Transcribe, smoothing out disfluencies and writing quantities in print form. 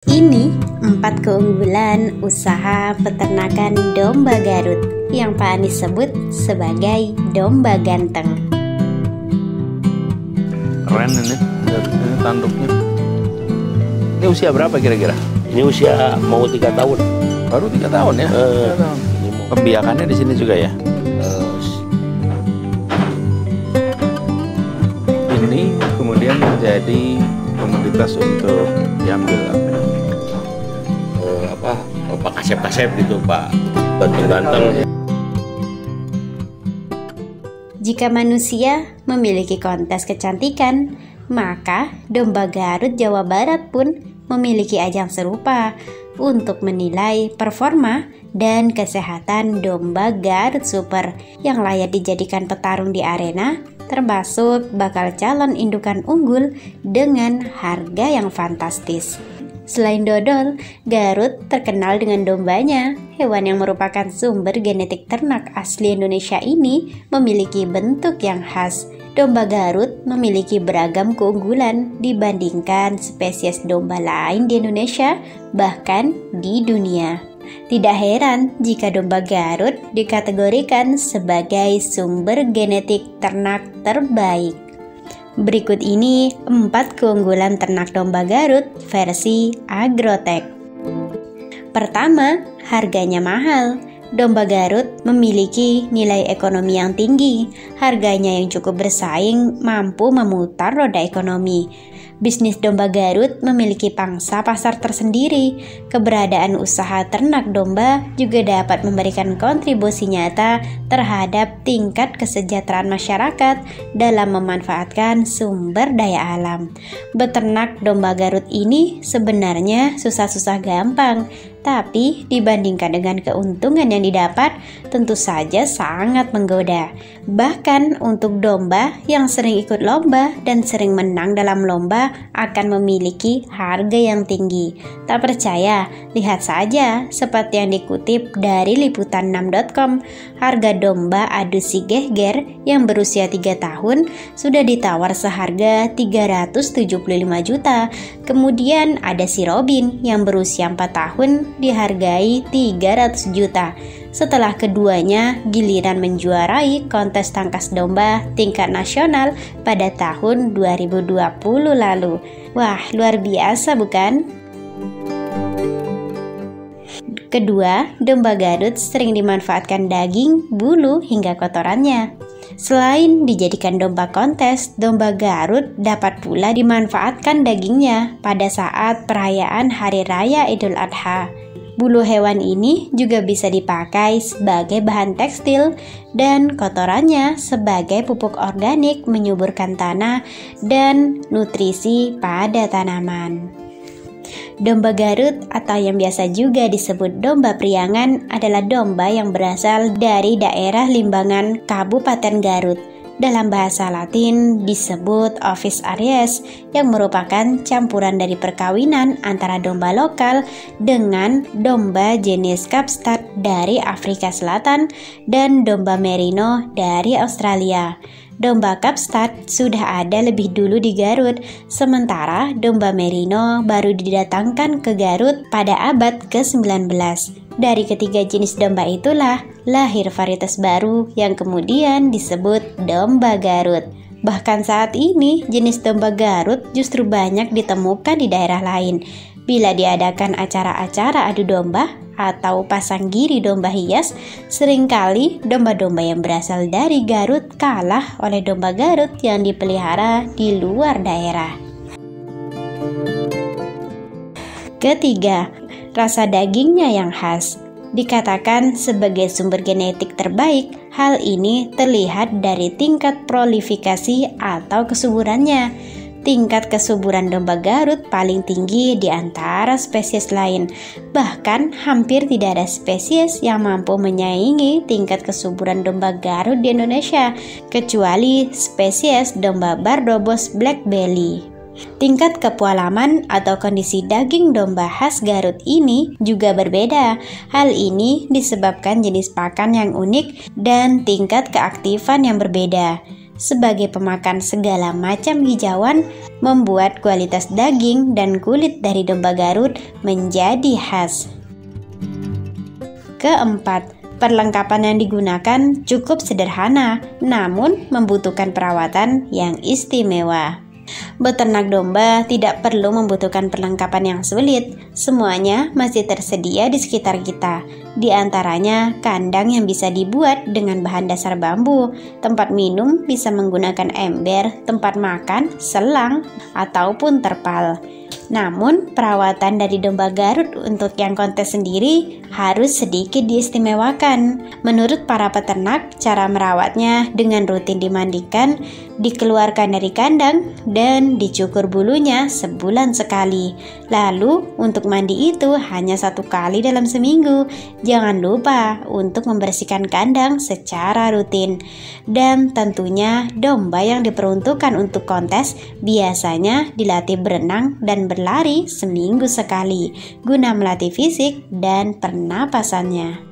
Ini 4 keunggulan usaha peternakan domba Garut yang Pak Anies sebut sebagai domba ganteng. Keren ini tanduknya. Ini usia berapa kira-kira? Ini usia mau 3 tahun. Baru 3 tahun ya? 3 tahun. Pembiakannya di sini juga ya? Ini kemudian menjadi komoditas untuk diambil Pak kasep-kasep gitu, Pak ganteng. Jika manusia memiliki kontes kecantikan, maka domba Garut Jawa Barat pun memiliki ajang serupa untuk menilai performa dan kesehatan domba Garut Super yang layak dijadikan petarung di arena, termasuk bakal calon indukan unggul dengan harga yang fantastis. Selain dodol, Garut terkenal dengan dombanya. Hewan yang merupakan sumber genetik ternak asli Indonesia ini memiliki bentuk yang khas. Domba Garut memiliki beragam keunggulan dibandingkan spesies domba lain di Indonesia, bahkan di dunia. Tidak heran jika domba Garut dikategorikan sebagai sumber genetik ternak terbaik. Berikut ini 4 keunggulan ternak domba Garut versi Agrotech. Pertama, harganya mahal. Domba Garut memiliki nilai ekonomi yang tinggi. Harganya yang cukup bersaing mampu memutar roda ekonomi. Bisnis domba Garut memiliki pangsa pasar tersendiri. Keberadaan usaha ternak domba juga dapat memberikan kontribusi nyata terhadap tingkat kesejahteraan masyarakat dalam memanfaatkan sumber daya alam. Beternak domba Garut ini sebenarnya susah-susah gampang, tapi dibandingkan dengan keuntungan yang didapat, tentu saja sangat menggoda. Bahkan untuk domba yang sering ikut lomba dan sering menang dalam lomba akan memiliki harga yang tinggi. Tak percaya? Lihat saja seperti yang dikutip dari liputan6.com. Harga domba adu si Gehger yang berusia 3 tahun sudah ditawar seharga 375 juta. Kemudian ada si Robin yang berusia 4 tahun dihargai 300 juta. Setelah keduanya giliran menjuarai kontes tangkas domba tingkat nasional pada tahun 2020 lalu. Wah, luar biasa bukan? Kedua, domba Garut sering dimanfaatkan daging, bulu, hingga kotorannya. Selain dijadikan domba kontes, domba Garut dapat pula dimanfaatkan dagingnya pada saat perayaan Hari Raya Idul Adha. Bulu hewan ini juga bisa dipakai sebagai bahan tekstil dan kotorannya sebagai pupuk organik menyuburkan tanah dan nutrisi pada tanaman. Domba Garut atau yang biasa juga disebut domba priangan adalah domba yang berasal dari daerah Limbangan, Kabupaten Garut. Dalam bahasa Latin disebut Ovis Aries yang merupakan campuran dari perkawinan antara domba lokal dengan domba jenis Kapstad dari Afrika Selatan dan domba Merino dari Australia. Domba Kapstad sudah ada lebih dulu di Garut, sementara domba Merino baru didatangkan ke Garut pada abad ke-19. Dari ketiga jenis domba itulah lahir varietas baru yang kemudian disebut domba Garut. Bahkan saat ini jenis domba Garut justru banyak ditemukan di daerah lain. Bila diadakan acara-acara adu domba atau pasang giri domba hias, seringkali domba-domba yang berasal dari Garut kalah oleh domba Garut yang dipelihara di luar daerah. Ketiga, rasa dagingnya yang khas. Dikatakan sebagai sumber genetik terbaik, hal ini terlihat dari tingkat prolifikasi atau kesuburannya. Tingkat kesuburan domba Garut paling tinggi di antara spesies lain. Bahkan hampir tidak ada spesies yang mampu menyaingi tingkat kesuburan domba Garut di Indonesia, kecuali spesies domba Bardobos Black Belly. Tingkat kepualaman atau kondisi daging domba khas Garut ini juga berbeda. Hal ini disebabkan jenis pakan yang unik dan tingkat keaktifan yang berbeda. sebagai pemakan segala macam hijauan, membuat kualitas daging dan kulit dari domba Garut menjadi khas. Keempat, perlengkapan yang digunakan cukup sederhana, namun membutuhkan perawatan yang istimewa. Beternak domba tidak perlu membutuhkan perlengkapan yang sulit. Semuanya masih tersedia di sekitar kita. Di antaranya kandang yang bisa dibuat dengan bahan dasar bambu, tempat minum bisa menggunakan ember, tempat makan, selang, ataupun terpal. Namun, perawatan dari domba Garut untuk yang kontes sendiri harus sedikit diistimewakan. Menurut para peternak, cara merawatnya dengan rutin dimandikan, dikeluarkan dari kandang, dan dicukur bulunya sebulan sekali. Lalu, untuk mandi itu hanya 1 kali dalam seminggu. Jangan lupa untuk membersihkan kandang secara rutin. Dan tentunya, domba yang diperuntukkan untuk kontes biasanya dilatih berenang dan berlari seminggu sekali guna melatih fisik dan pernapasannya.